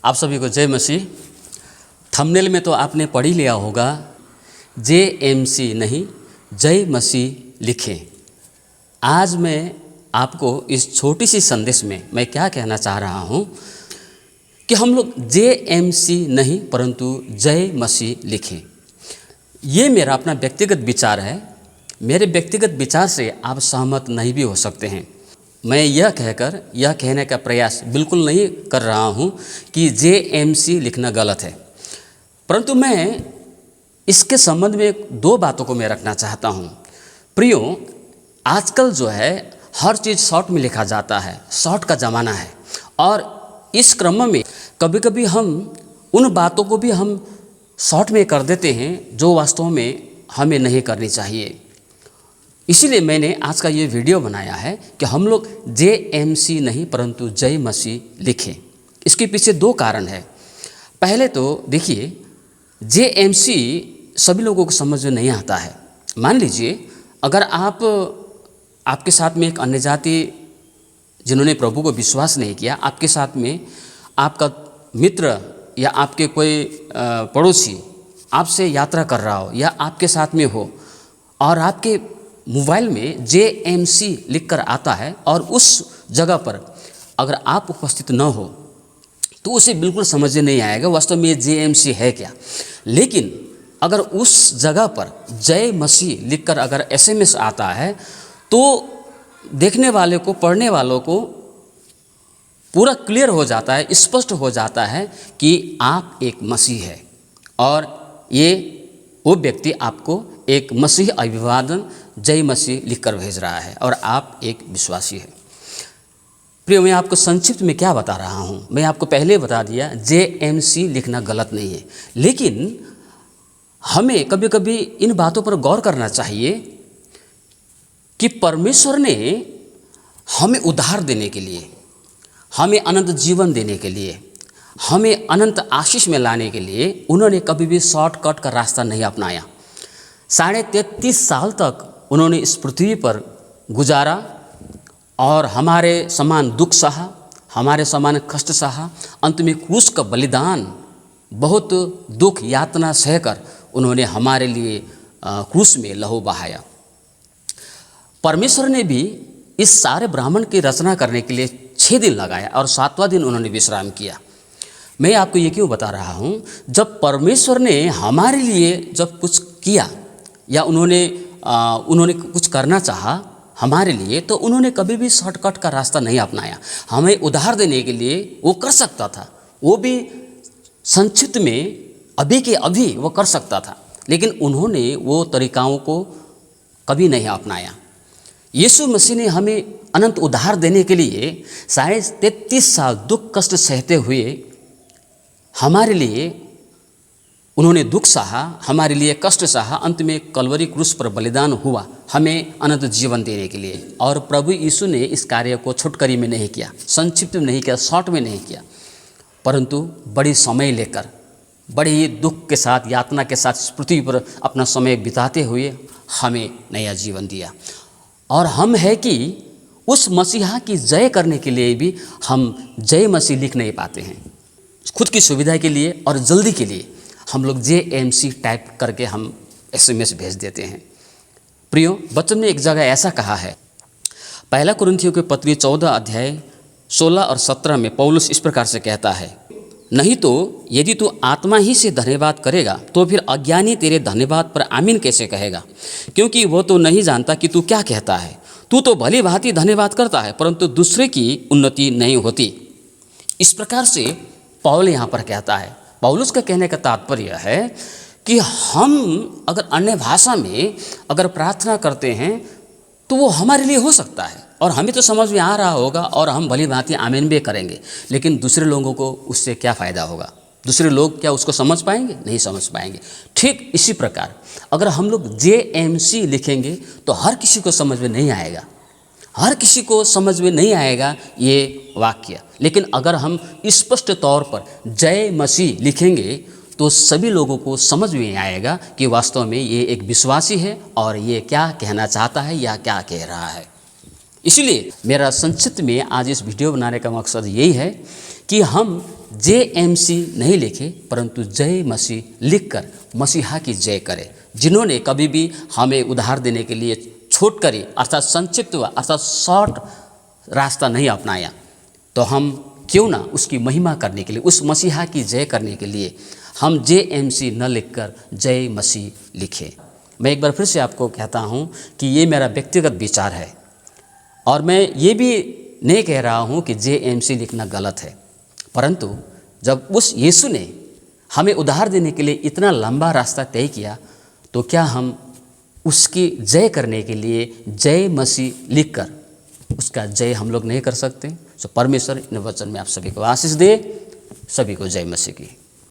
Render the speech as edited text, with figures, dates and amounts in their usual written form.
आप सभी को जय मसीह। थंबनेल में तो आपने पढ़ ही लिया होगा, JMC नहीं जय मसीह लिखें। आज मैं आपको इस छोटी सी संदेश में मैं क्या कहना चाह रहा हूँ कि हम लोग JMC नहीं परंतु जय मसीह लिखें। ये मेरा अपना व्यक्तिगत विचार है। मेरे व्यक्तिगत विचार से आप सहमत नहीं भी हो सकते हैं। मैं यह कहने का प्रयास बिल्कुल नहीं कर रहा हूँ कि JMC लिखना गलत है, परंतु मैं इसके संबंध में दो बातों को मैं रखना चाहता हूँ। प्रियो, आजकल जो है हर चीज़ शॉर्ट में लिखा जाता है, शॉर्ट का ज़माना है, और इस क्रम में कभी कभी हम उन बातों को भी हम शॉर्ट में कर देते हैं जो वास्तव में हमें नहीं करनी चाहिए। इसीलिए मैंने आज का ये वीडियो बनाया है कि हम लोग JMC नहीं परंतु जय मसीह लिखें। इसके पीछे दो कारण है। पहले तो देखिए, JMC सभी लोगों को समझ में नहीं आता है। मान लीजिए अगर आपके साथ में एक अन्य जाति जिन्होंने प्रभु को विश्वास नहीं किया, आपके साथ में आपका मित्र या आपके कोई पड़ोसी आपसे यात्रा कर रहा हो या आपके साथ में हो और आपके मोबाइल में JMC लिखकर आता है और उस जगह पर अगर आप उपस्थित न हो तो उसे बिल्कुल समझ नहीं आएगा वास्तव में ये JMC है क्या। लेकिन अगर उस जगह पर जय मसीह लिखकर अगर SMS आता है तो देखने वाले को, पढ़ने वालों को पूरा क्लियर हो जाता है, स्पष्ट हो जाता है कि आप एक मसीह है और ये वो व्यक्ति आपको एक मसीह अभिवादन जय मसीह लिखकर भेज रहा है और आप एक विश्वासी है। प्रिय, मैं आपको संक्षिप्त में क्या बता रहा हूँ, मैं आपको पहले बता दिया JMC लिखना गलत नहीं है, लेकिन हमें कभी कभी इन बातों पर गौर करना चाहिए कि परमेश्वर ने हमें उद्धार देने के लिए, हमें अनंत जीवन देने के लिए, हमें अनंत आशीष में लाने के लिए उन्होंने कभी भी शॉर्टकट का रास्ता नहीं अपनाया। 33.5 साल तक उन्होंने इस पृथ्वी पर गुजारा और हमारे समान दुख सहा, हमारे समान कष्ट सहा। अंत में क्रूस का बलिदान, बहुत दुख यातना सहकर उन्होंने हमारे लिए क्रूस में लहू बहाया। परमेश्वर ने भी इस सारे ब्राह्मण की रचना करने के लिए 6 दिन लगाया और 7वां दिन उन्होंने विश्राम किया। मैं आपको ये क्यों बता रहा हूँ, जब परमेश्वर ने हमारे लिए जब कुछ किया या उन्होंने कुछ करना चाहा हमारे लिए, तो उन्होंने कभी भी शॉर्टकट का रास्ता नहीं अपनाया। हमें उद्धार देने के लिए वो कर सकता था, वो भी संक्षिप्त में अभी के अभी वो कर सकता था, लेकिन उन्होंने वो तरीकाओं को कभी नहीं अपनाया। यीशु मसीह ने हमें अनंत उद्धार देने के लिए शायद 33 साल दुख कष्ट सहते हुए हमारे लिए उन्होंने दुख सहा, हमारे लिए कष्ट सहा। अंत में कलवरी क्रूस पर बलिदान हुआ हमें अनंत जीवन देने के लिए। और प्रभु यीशु ने इस कार्य को छुटकरी में नहीं किया, संक्षिप्त में नहीं किया, शॉर्ट में नहीं किया, परंतु बड़ी समय लेकर, बड़े ही दुख के साथ, यातना के साथ इस पृथ्वी पर अपना समय बिताते हुए हमें नया जीवन दिया। और हम है कि उस मसीहा की जय करने के लिए भी हम जय मसीह लिख नहीं पाते हैं। खुद की सुविधा के लिए और जल्दी के लिए हम लोग JMC टाइप करके हम SMS भेज देते हैं। प्रियो, वचन में एक जगह ऐसा कहा है, 1 कुरिन्थियों के पत्री 14 अध्याय 16 और 17 में पौलुस इस प्रकार से कहता है, नहीं तो यदि तू आत्मा ही से धन्यवाद करेगा तो फिर अज्ञानी तेरे धन्यवाद पर आमीन कैसे कहेगा, क्योंकि वो तो नहीं जानता कि तू क्या कहता है। तू तो भली भांति धन्यवाद करता है परंतु दूसरे की उन्नति नहीं होती। इस प्रकार से पौल यहाँ पर कहता है। पौलुस का कहने का तात्पर्य है कि हम अगर अन्य भाषा में अगर प्रार्थना करते हैं तो वो हमारे लिए हो सकता है और हमें तो समझ में आ रहा होगा और हम भली भांति आमीन भी करेंगे, लेकिन दूसरे लोगों को उससे क्या फ़ायदा होगा? दूसरे लोग क्या उसको समझ पाएंगे? नहीं समझ पाएंगे। ठीक इसी प्रकार अगर हम लोग JMC लिखेंगे तो हर किसी को समझ में नहीं आएगा, हर किसी को समझ में नहीं आएगा ये वाक्य। लेकिन अगर हम स्पष्ट तौर पर जय मसीह लिखेंगे तो सभी लोगों को समझ में आएगा कि वास्तव में ये एक विश्वासी है और ये क्या कहना चाहता है या क्या कह रहा है। इसलिए मेरा संक्षिप्त में आज इस वीडियो बनाने का मकसद यही है कि हम JMC नहीं लिखे परंतु जय मसीह लिखकर मसीहा की जय करें, जिन्होंने कभी भी हमें उधार देने के लिए छोट करी अर्थात संक्षिप्त हुआ अर्थात शॉर्ट रास्ता नहीं अपनाया। तो हम क्यों ना उसकी महिमा करने के लिए, उस मसीहा की जय करने के लिए हम JMC न लिखकर जय मसीह लिखें। मैं एक बार फिर से आपको कहता हूँ कि ये मेरा व्यक्तिगत विचार है और मैं ये भी नहीं कह रहा हूँ कि JMC लिखना गलत है, परंतु जब उस यीशु ने हमें उधार देने के लिए इतना लंबा रास्ता तय किया तो क्या हम उसकी जय करने के लिए जय मसीह लिखकर उसका जय हम लोग नहीं कर सकते? तो परमेश्वर इन वचन में आप सभी को आशीष दे। सभी को जय मसीह की।